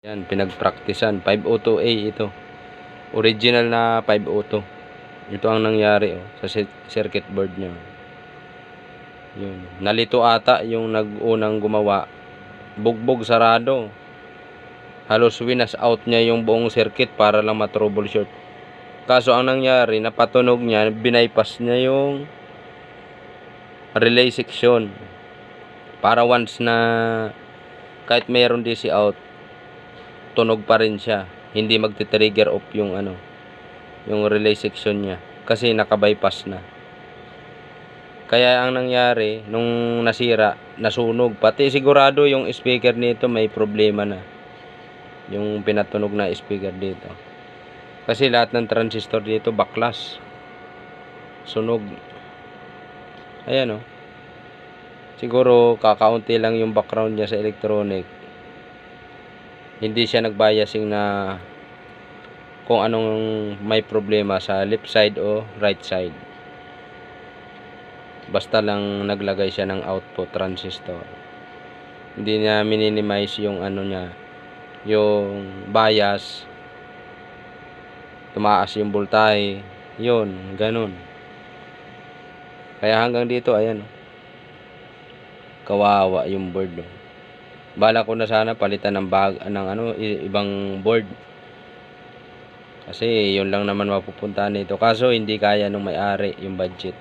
Yan, pinagpraktisan. 502A ito. Original na 502. Ito ang nangyari sa circuit board niya. Yun. Nalito ata yung nag-unang gumawa. Bugbog sarado. Halos winas out niya yung buong circuit para lang ma-troubleshoot. Kaso ang nangyari, napatunog niya, binaypass niya yung relay section. Para once na kahit mayroon DC out, tunog pa rin siya. Hindi magti-trigger off yung yung relay section niya kasi naka-bypass na. Kaya ang nangyari nung nasira, nasunog. Pati sigurado yung speaker nito may problema na. Yung pinatunog na speaker dito. Kasi lahat ng transistor dito baklas. Sunog. Ayan Siguro kakaunti lang yung background niya sa electronic. Hindi siya nagbiasing na kung anong may problema sa left side o right side. Basta lang naglagay siya ng output transistor. Hindi niya minimize yung niya, yung bias. Tumaas yung voltahe. Yun, ganun. Kaya hanggang dito, ayan. Kawawa yung board. Bala ko na sana palitan ng ibang board. Kasi yun lang naman mapupuntahan nito. Kaso hindi kaya nung may-ari yung budget.